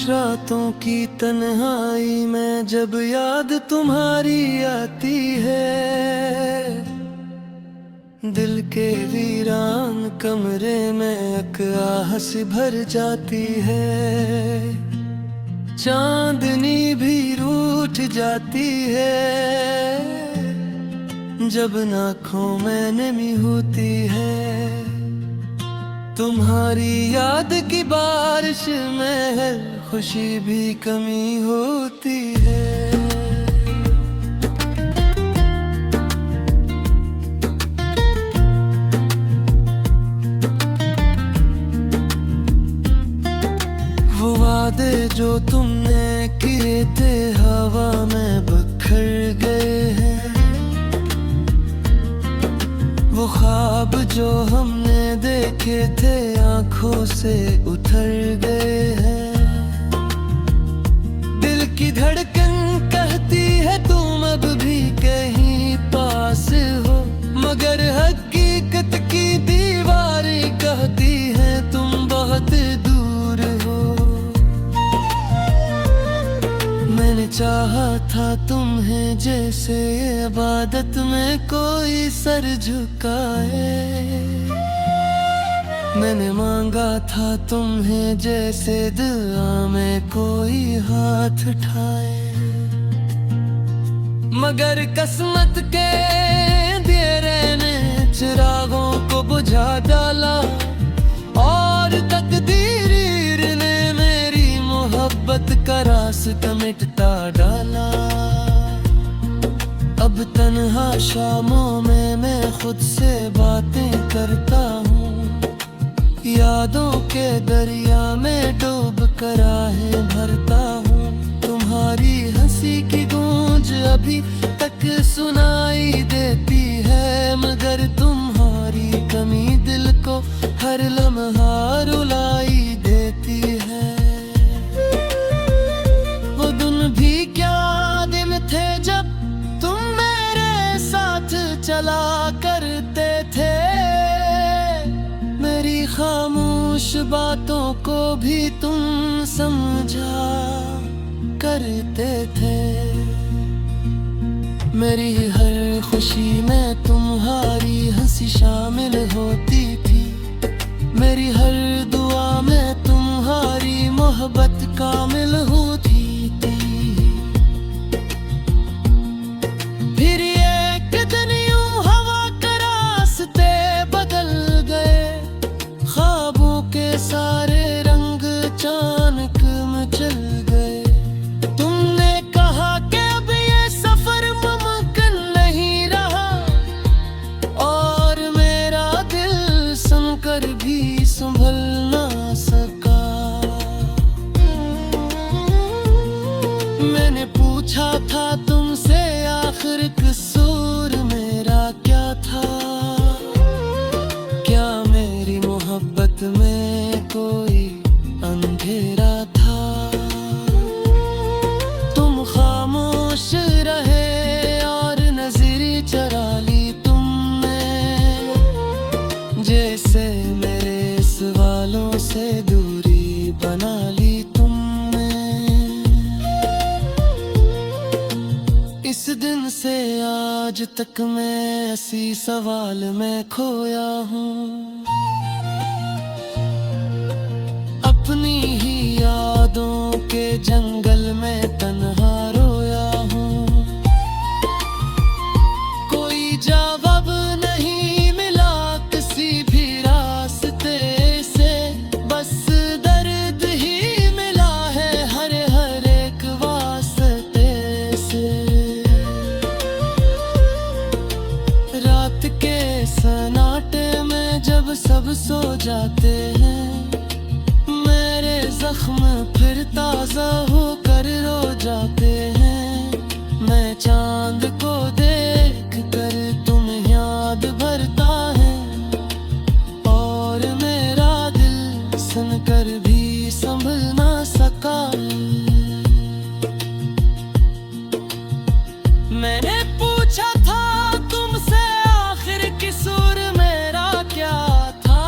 रातों की तन्हाई में जब याद तुम्हारी आती है, दिल के वीरान कमरे में एक आह सी भर जाती है। चांदनी भी रूठ जाती है जब आँखों में नमी होती है। तुम्हारी याद की बारिश में है खुशी भी कमी होती है। वो वादे जो तुमने किए थे हवा में बिखर गए हैं। वो ख्वाब जो हमने देखे थे आंखों से उतर गए हैं। दिल की धड़कन कहती है तुम अब भी कहीं पास हो, मगर हकीकत की दीवारें कहती हैं तुम बहुत दूर हो। मैंने चाहा था तुम्हें जैसे इबादत में कोई सर झुकाए। मैंने मांगा था तुम्हें जैसे दुआ में कोई हाथ उठाए। मगर किस्मत के अंधेरे ने चिरागों को बुझा डाला और तकदीर ने मेरी मोहब्बत का रास्ता मिटता डाला। अब तन्हा शामों में मैं खुद से बातें करता हूँ, यादों के दरिया में डूब कर आहें भरता हूँ। तुम्हारी हंसी की गूंज अभी तक सुनाई देती है, मगर तुम्हारी कमी दिल को हर लम्हा रुलाई देती है। वो दिन भी क्या दिन थे जब तुम मेरे साथ चला करते थे। मेरी खामोश बातों को भी तुम समझा करते थे। मेरी हर खुशी में तुम्हारी हंसी शामिल होती थी। मेरी हर दुआ में तुम्हारी मोहब्बत कामिल होती थी। फिर एक दिन यूं हवा के रास्ते बदल गए, ख्वाबों के सारे रंग अचानक मचल गए। तुमने कहा कि अब ये सफर मुमकिन नहीं रहा, और मेरा दिल सुनकर भी संभल ना सका। मैंने पूछा था तुमसे आखिर कसूर मेरा क्या था। क्या मेरी मोहब्बत में कोई अंधेरा था। तुम खामोश रहे और नजरी चरा ली तुमने, जैसे मेरे सवालों से दूरी बना ली तुमने। इस दिन से आज तक मैं इसी सवाल में खोया हूँ। अपनी ही यादों के जंगल में तन्हा रोया हूँ। कोई जवाब नहीं मिला किसी भी रास्ते से, बस दर्द ही मिला है हर एक वास्ते से। रात के सन्नाटे में जब सब सो जाते हैं, मेरे जख्म फिर ताजा होकर रो जाते हैं। मैं चांद को देख कर तुम्हें याद भरता है, और मेरा दिल सुनकर भी संभल ना सका। मैंने पूछा था तुमसे आखिर कसूर मेरा क्या था।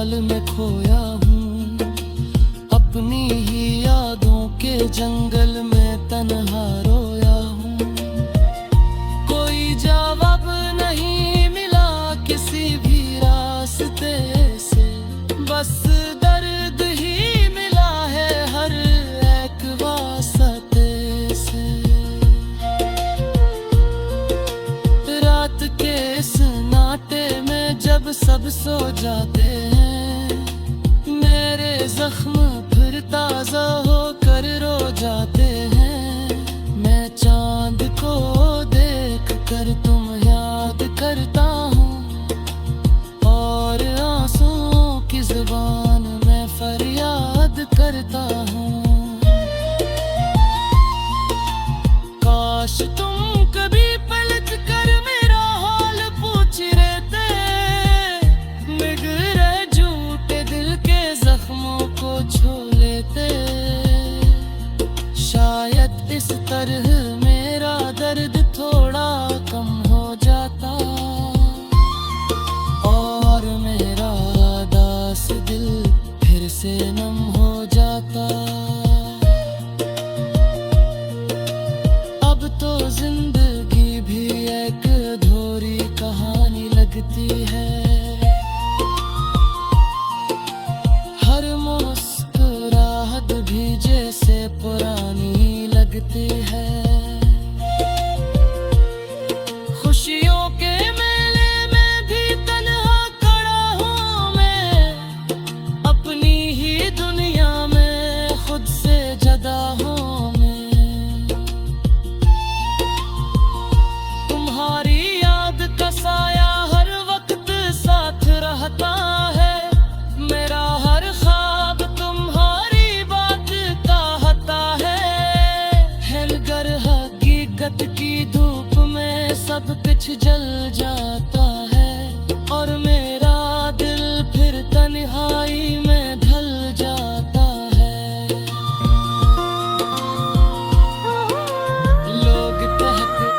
हाल में खोया हूँ, अपनी ही यादों के जंगल में तन्हा रोया हूँ। कोई जवाब नहीं मिला किसी भी रास्ते से, बस दर्द ही मिला है हर एक वास्ते से। रात के सन्नाटे में जब सब सो जाते हैं, मेरे जख्म फिर ताजा होकर रो जाते हैं। मैं चांद को देख कर तुम याद करता हूँ, और आंसुओं की जुबान में फरियाद करता हूँ। काश तुम कभी पलट कर मेरा हाल पूछ लेते, बिगड़े झूठे दिल के जख्मों को छू लेते। शायद इस तरह मेरा दर्द थोड़ा कम हो जाता, और मेरा दास दिल फिर से नम हो जाता। अब तो जिंदगी भी एक अधूरी कहानी लगती है, हर मुस्कुराहट भी जैसे पुरानी लगती है। खुशियों के मेले में भी तन्हा खड़ा हूँ मैं, अपनी ही दुनिया में खुद से जुदा हूँ मैं। तुम्हारी याद का साया हर वक्त साथ रहता है, मेरा हर ख्वाब तुम्हारी बात कहता है। मगर हकीकत की धूप में सब कुछ जल जाता है, और मेरा दिल फिर तन्हाई में ढल जाता है। लोग कहते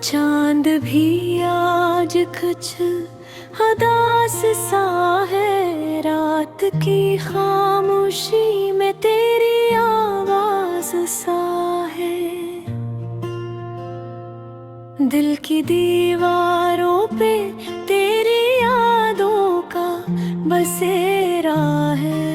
चांद भी आज कुछ उदास सा है, रात की खामोशी में तेरी आवाज सा है। दिल की दीवारों पे तेरी यादों का बसेरा है।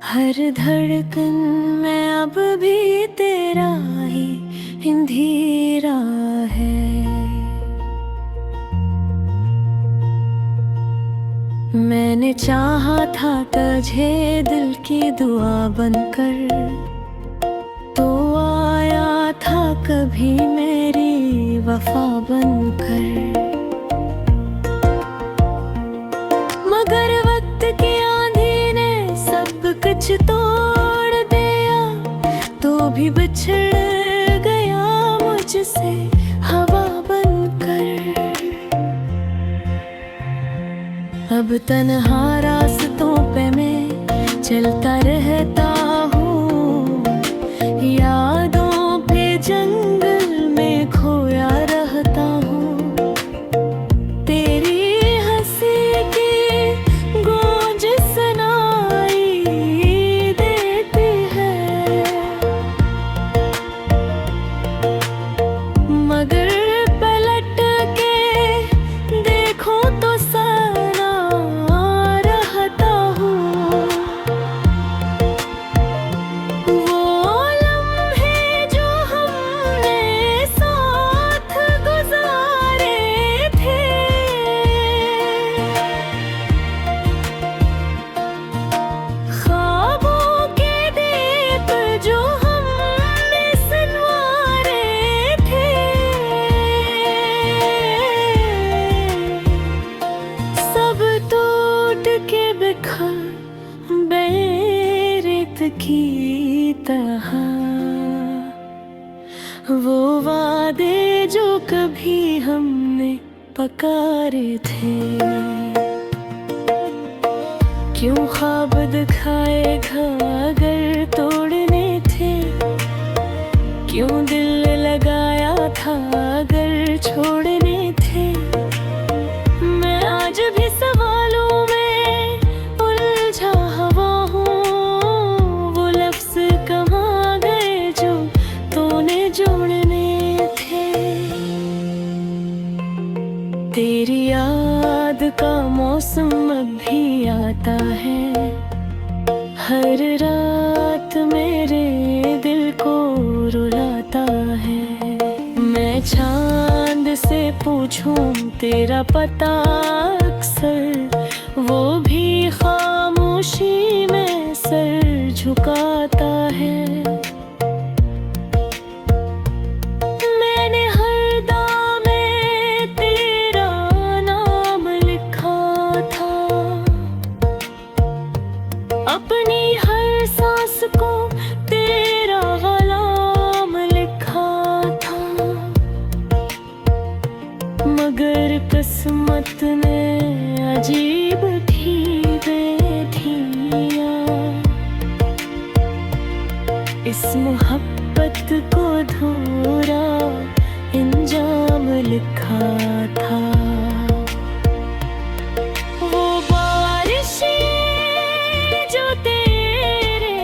हर धड़कन में अब भी तेरा ही अंधेरा है। मैंने चाहा था तुझे दिल की दुआ बनकर, तो आया था कभी मेरी वफा बनकर। मगर वक्त की आंधी ने सब कुछ तोड़ दिया, तो भी बिछड़ गया मुझसे हवा बनकर। अब तन्हा रास्तों पे मैं चलता रहता हूँ, यादों पे जंगल में खोया रहता हूँ। तेरी हंसी की गूंज सुनाई देती है, मगर पलट के देखो तो सना रहता हूँ। वो लम्हे जो हमने साथ गुजारे थे, ख्वाबों के दीप जो हमने संवारे थे, सब टूट के बिखर बेरेत की तरह। वो वादे जो कभी हमने पकारे थे, क्यों ख्वाब दिखाएगा अगर तोड़ने थे, क्यों दिल लगाया था अगर छोड़ने थे। मैं आज भी सवालों में उलझा हुआ हूँ, वो लफ्ज़ कहाँ गए जो तूने जोड़ने थे। तेरी याद का मौसम अब भी आता है, हर रात मेरे दिल को रुलाता है। मैं चांद से पूछूं तेरा पता अक्सर, वो भी खामोशी में सर झुकाता है। मैंने हर दामे तेरा नाम लिखा था, अपनी हर सांस को तेरा गुलाम लिखा था। मगर किस्मत ने अजीब थी बेधियां, इस मोहब्बत को धूरा इंजाम लिखा था। वो बारिशें जो तेरे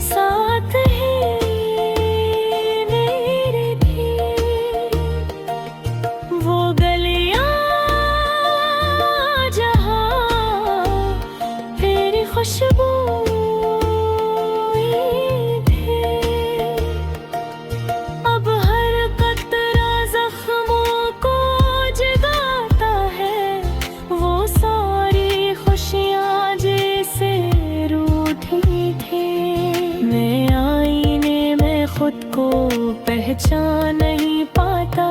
साथ ही मेरी थी, वो गलियां जहाँ तेरी खुशबू थी। अब हर कतरा जख्मों को जगाता है, वो सारी खुशियाँ जैसे रूठी थी। मैं आईने में खुद को पहचान नहीं पाता,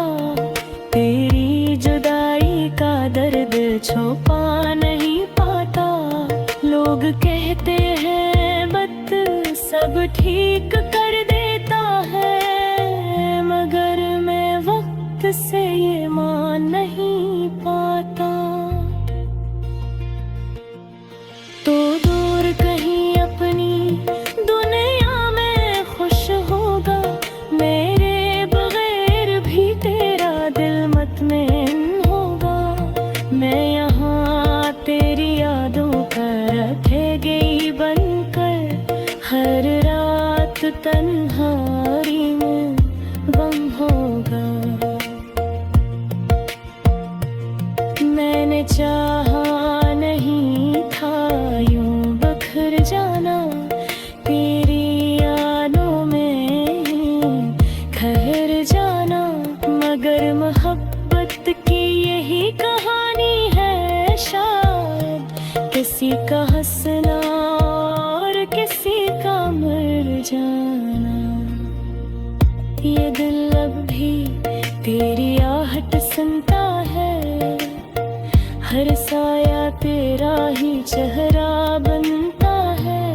तेरी जुदाई का दर्द छुपा नहीं पाता। लोग कहते हैं वक्त सब ठीक कर देता है, मगर मैं वक्त से ये मान नहीं पाता। तो दूर कहीं अपनी दुनिया में खुश होगा, मेरे बगैर भी तेरा दिल मतमैन होगा। मैं यहाँ तेरी यादों का रह गई बनकर, हर रात तन्हाई में गम होगा। मैंने चाहा नहीं था यूं बखर जाना, तेरी यादों में ठहर जाना। मगर मोहब्बत की यही कहानी है शायद, किसी का हंसना और किसी का मर जाना। ये दिल अब भी तेरी आहट सुनता है, हर साया तेरा ही चेहरा बनता है।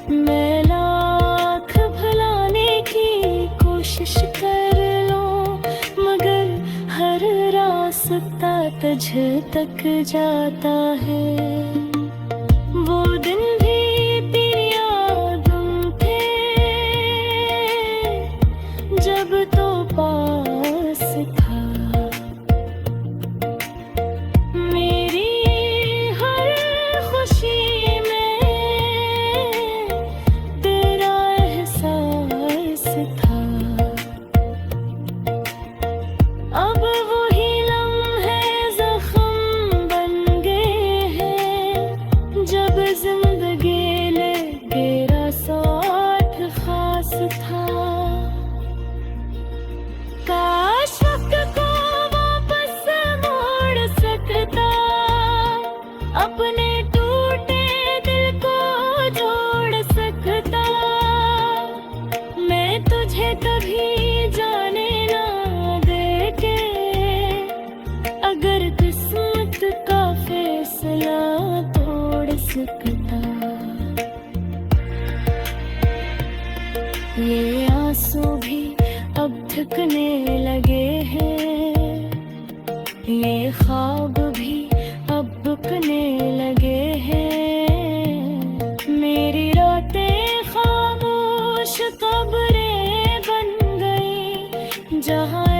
मैं लाख भुलाने की कोशिश कर लूं, मगर हर रास्ता तुझ तक जाता है। वो दिन भी तेरी यादों थे जब तो पास था, मेरी हर खुशी में तेरा एहसास था। अब वही लम्हे जख्म बन गए हैं, जब जिंदगी लगे रासात खास था। काश वक्त को वापस मोड़ सकता, अपने टूटे दिल को जोड़ सकता। मैं तुझे कभी जाने ना देके, अगर किस्मत का फैसला तोड़ सकता। ये आंसू भी अब थकने लगे हैं, ये ख्वाब भी अब रुकने लगे हैं। जहाँ